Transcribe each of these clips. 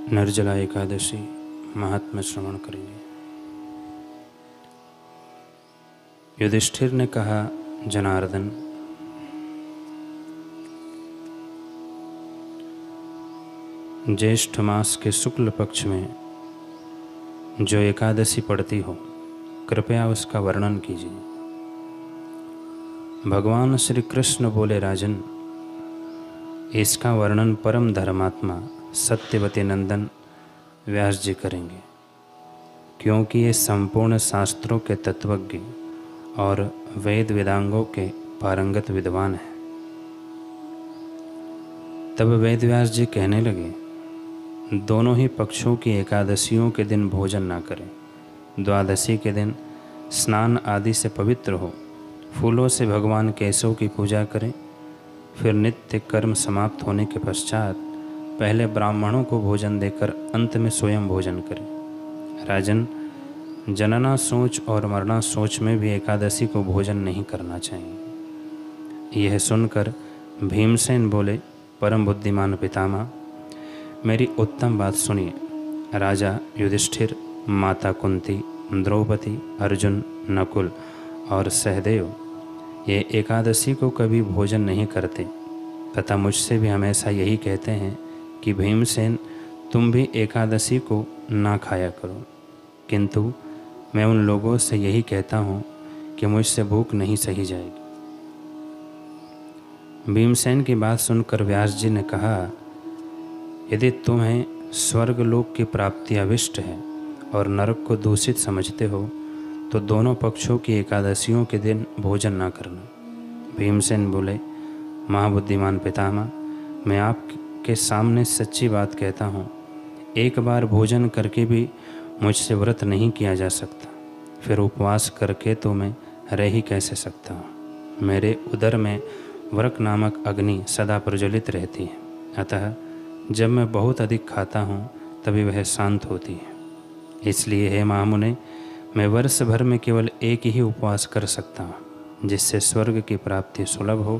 निर्जला एकादशी महात्म्य श्रवण करेंगे। युधिष्ठिर ने कहा, जनार्दन, ज्येष्ठ मास के शुक्ल पक्ष में जो एकादशी पड़ती हो, कृपया उसका वर्णन कीजिए। भगवान श्री कृष्ण बोले, राजन, इसका वर्णन परम धर्मात्मा सत्यवती नंदन व्यास जी करेंगे, क्योंकि ये संपूर्ण शास्त्रों के तत्वज्ञ और वेद वेदांगों के पारंगत विद्वान हैं। तब वेद व्यास जी कहने लगे, दोनों ही पक्षों की एकादशियों के दिन भोजन ना करें। द्वादशी के दिन स्नान आदि से पवित्र हो, फूलों से भगवान केशव की पूजा करें। फिर नित्य कर्म समाप्त होने के पश्चात पहले ब्राह्मणों को भोजन देकर अंत में स्वयं भोजन करें। राजन, जनना सोच और मरना सोच में भी एकादशी को भोजन नहीं करना चाहिए। यह सुनकर भीमसेन बोले, परम बुद्धिमान पितामह, मेरी उत्तम बात सुनिए। राजा युधिष्ठिर, माता कुंती, द्रौपदी, अर्जुन, नकुल और सहदेव ये एकादशी को कभी भोजन नहीं करते तथा मुझसे भी हमेशा यही कहते हैं कि भीमसेन, तुम भी एकादशी को ना खाया करो। किंतु मैं उन लोगों से यही कहता हूँ कि मुझसे भूख नहीं सही जाएगी। भीमसेन की बात सुनकर व्यास जी ने कहा, यदि तुम्हें स्वर्गलोक की प्राप्ति अभिष्ट है और नरक को दूषित समझते हो तो दोनों पक्षों की एकादशियों के दिन भोजन ना करना। भीमसेन बोले, महाबुद्धिमान पितामह, मैं आपके सामने सच्ची बात कहता हूँ, एक बार भोजन करके भी मुझसे व्रत नहीं किया जा सकता, फिर उपवास करके तो मैं रह ही कैसे सकता हूँ। मेरे उदर में व्रक नामक अग्नि सदा प्रज्वलित रहती है, अतः जब मैं बहुत अधिक खाता हूँ तभी वह शांत होती है। इसलिए हे महामुने, मैं वर्ष भर में केवल एक ही उपवास कर सकता हूँ, जिससे स्वर्ग की प्राप्ति सुलभ हो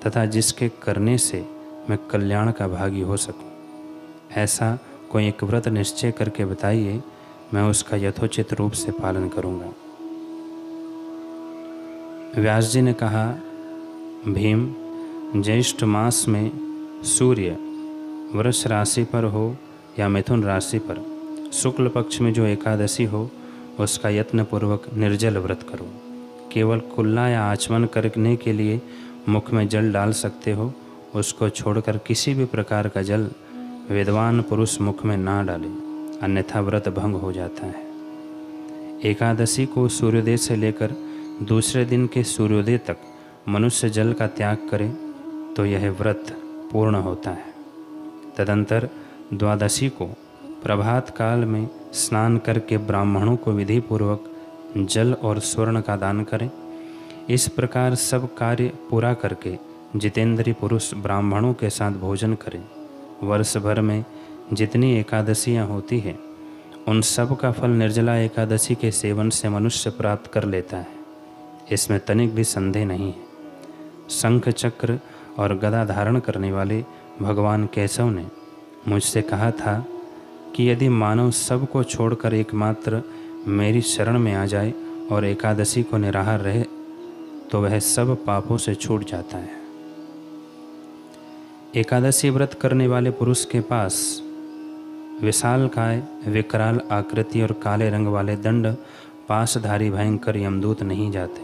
तथा जिसके करने से मैं कल्याण का भागी हो सकूं। ऐसा कोई एक व्रत निश्चय करके बताइए, मैं उसका यथोचित रूप से पालन करूंगा। व्यास जी ने कहा, भीम, ज्येष्ठ मास में सूर्य वृष राशि पर हो या मिथुन राशि पर शुक्ल पक्ष में जो एकादशी हो, उसका यत्नपूर्वक निर्जल व्रत करो। केवल कुल्ला या आचमन करने के लिए मुख में जल डाल सकते हो, उसको छोड़कर किसी भी प्रकार का जल विद्वान पुरुष मुख में ना डाले, अन्यथा व्रत भंग हो जाता है। एकादशी को सूर्योदय से लेकर दूसरे दिन के सूर्योदय तक मनुष्य जल का त्याग करे तो यह व्रत पूर्ण होता है। तदंतर द्वादशी को प्रभात काल में स्नान करके ब्राह्मणों को विधि पूर्वक जल और स्वर्ण का दान करें। इस प्रकार सब कार्य पूरा करके जितेंद्रीय पुरुष ब्राह्मणों के साथ भोजन करें। वर्ष भर में जितनी एकादशियां होती हैं, उन सब का फल निर्जला एकादशी के सेवन से मनुष्य प्राप्त कर लेता है, इसमें तनिक भी संदेह नहीं है। शंख चक्र और गदा धारण करने वाले भगवान केशव ने मुझसे कहा था कि यदि मानव सबको छोड़कर एकमात्र मेरी शरण में आ जाए और एकादशी को निराहार रहे तो वह सब पापों से छूट जाता है। एकादशी व्रत करने वाले पुरुष के पास विशालकाय, विकराल आकृति और काले रंग वाले दंड पाशधारी भयंकर यमदूत नहीं जाते।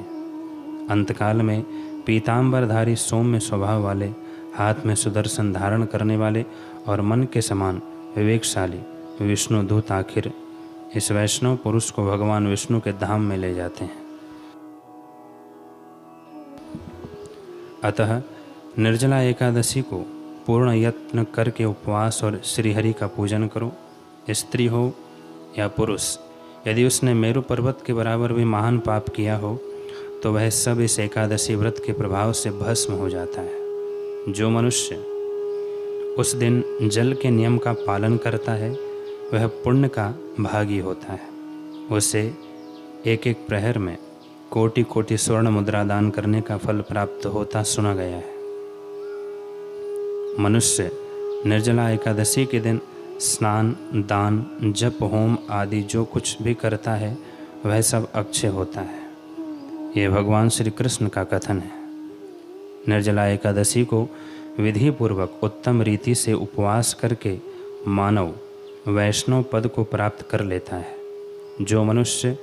अंतकाल में पीतांबरधारी सौम्य स्वभाव वाले, हाथ में सुदर्शन धारण करने वाले और मन के समान विवेकशाली विष्णु दूत आखिर इस वैष्णव पुरुष को भगवान विष्णु के धाम में ले जाते हैं। अतः निर्जला एकादशी को पूर्ण यत्न करके उपवास और श्रीहरि का पूजन करो। स्त्री हो या पुरुष, यदि उसने मेरु पर्वत के बराबर भी महान पाप किया हो तो वह सब इस एकादशी व्रत के प्रभाव से भस्म हो जाता है। जो मनुष्य उस दिन जल के नियम का पालन करता है वह पुण्य का भागी होता है। उसे एक एक प्रहर में कोटि कोटि स्वर्ण मुद्रा दान करने का फल प्राप्त होता सुना गया है। मनुष्य निर्जला एकादशी के दिन स्नान, दान, जप, होम आदि जो कुछ भी करता है वह सब अक्षय होता है। यह भगवान श्री कृष्ण का कथन है। निर्जला एकादशी को विधि पूर्वक उत्तम रीति से उपवास करके मानव वैष्णव पद को प्राप्त कर लेता है। जो मनुष्य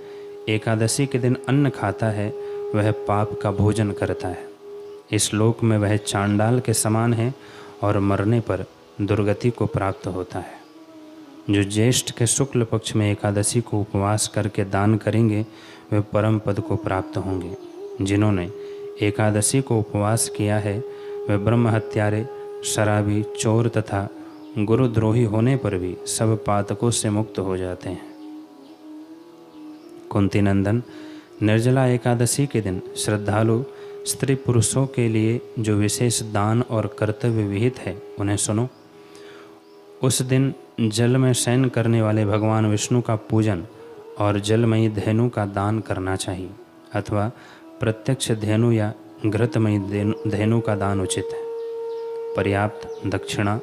एकादशी के दिन अन्न खाता है वह पाप का भोजन करता है। इस लोक में वह चांडाल के समान है और मरने पर दुर्गति को प्राप्त होता है। जो ज्येष्ठ के शुक्ल पक्ष में एकादशी को उपवास करके दान करेंगे वे परम पद को प्राप्त होंगे। जिन्होंने एकादशी को उपवास किया है वे ब्रह्म हत्यारे, शराबी, चोर तथा गुरुद्रोही होने पर भी सब पातकों से मुक्त हो जाते हैं। कुंती नंदन, निर्जला एकादशी के दिन श्रद्धालु स्त्री पुरुषों के लिए जो विशेष दान और कर्तव्य विहित है उन्हें सुनो। उस दिन जल में शयन करने वाले भगवान विष्णु का पूजन और जलमयी धेनु का दान करना चाहिए अथवा प्रत्यक्ष धेनु या घृतमयी धेनु का दान उचित है। पर्याप्त दक्षिणा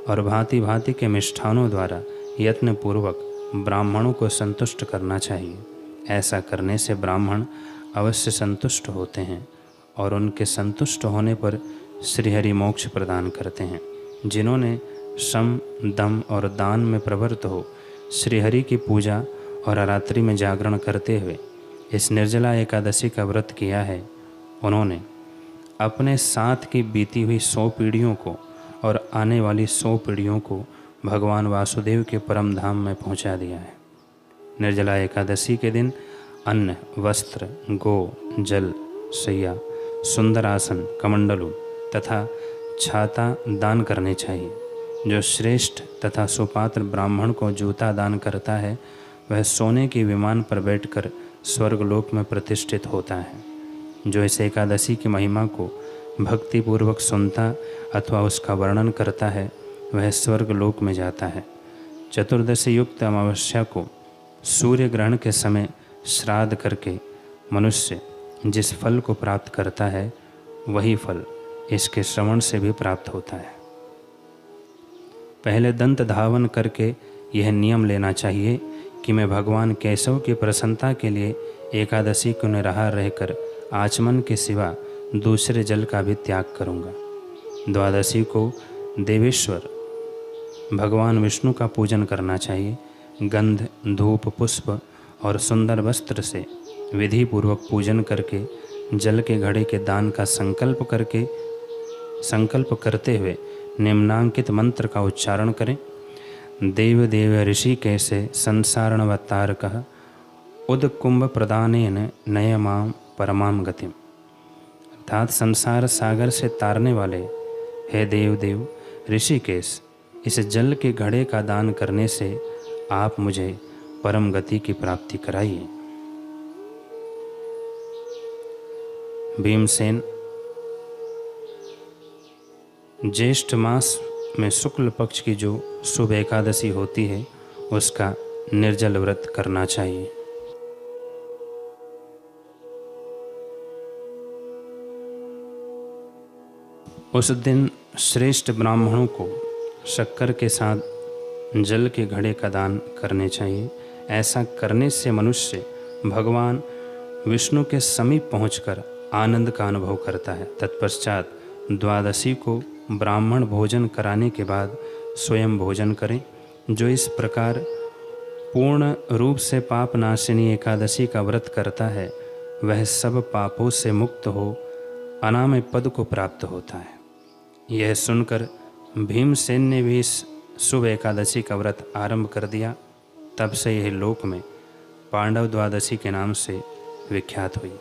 और भांति भांति के मिष्ठानों द्वारा यत्नपूर्वक ब्राह्मणों को संतुष्ट करना चाहिए। ऐसा करने से ब्राह्मण अवश्य संतुष्ट होते हैं और उनके संतुष्ट होने पर श्रीहरि मोक्ष प्रदान करते हैं। जिन्होंने शम, दम और दान में प्रवृत्त हो श्रीहरि की पूजा और रात्रि में जागरण करते हुए इस निर्जला एकादशी का व्रत किया है, उन्होंने अपने साथ की बीती हुई 100 पीढ़ियों को और आने वाली 100 पीढ़ियों को भगवान वासुदेव के परम धाम में पहुंचा दिया है। निर्जला एकादशी के दिन अन्न, वस्त्र, गो, जल, शैया, सुंदर आसन, कमंडलू तथा छाता दान करने चाहिए। जो श्रेष्ठ तथा सुपात्र ब्राह्मण को जूता दान करता है वह सोने के विमान पर बैठकर स्वर्गलोक में प्रतिष्ठित होता है। जो इस एकादशी की महिमा को भक्तिपूर्वक सुनता अथवा उसका वर्णन करता है वह स्वर्गलोक में जाता है। चतुर्दशी युक्त अमावस्या को सूर्य ग्रहण के समय श्राद्ध करके मनुष्य जिस फल को प्राप्त करता है वही फल इसके श्रवण से भी प्राप्त होता है। पहले दंत धावन करके यह नियम लेना चाहिए कि मैं भगवान केशव की प्रसन्नता के लिए एकादशी को निराहार रहकर आचमन के सिवा दूसरे जल का भी त्याग करूँगा। द्वादशी को देवेश्वर भगवान विष्णु का पूजन करना चाहिए। गंध, धूप, पुष्प और सुंदर वस्त्र से विधि पूर्वक पूजन करके जल के घड़े के दान का संकल्प करते हुए निम्नांकित मंत्र का उच्चारण करें। देव देव ऋषि कैसे संसारणवतारकः उदकुंभ प्रदानेन नयमाम परमाम गतिम। अर्थात संसार सागर से तारने वाले हे देव देव ऋषिकेश, इस जल के घड़े का दान करने से आप मुझे परम गति की प्राप्ति कराइए। भीमसेन, ज्येष्ठ मास में शुक्ल पक्ष की जो शुभ एकादशी होती है उसका निर्जल व्रत करना चाहिए। उस दिन श्रेष्ठ ब्राह्मणों को शक्कर के साथ जल के घड़े का दान करने चाहिए। ऐसा करने से मनुष्य भगवान विष्णु के समीप पहुंचकर आनंद का अनुभव करता है। तत्पश्चात द्वादशी को ब्राह्मण भोजन कराने के बाद स्वयं भोजन करें। जो इस प्रकार पूर्ण रूप से पाप नाशिनी एकादशी का व्रत करता है वह सब पापों से मुक्त हो अनामय पद को प्राप्त होता है। यह सुनकर भीमसेन ने भी इस शुभ एकादशी का व्रत आरंभ कर दिया। तब से यह लोक में पांडव द्वादशी के नाम से विख्यात हुई।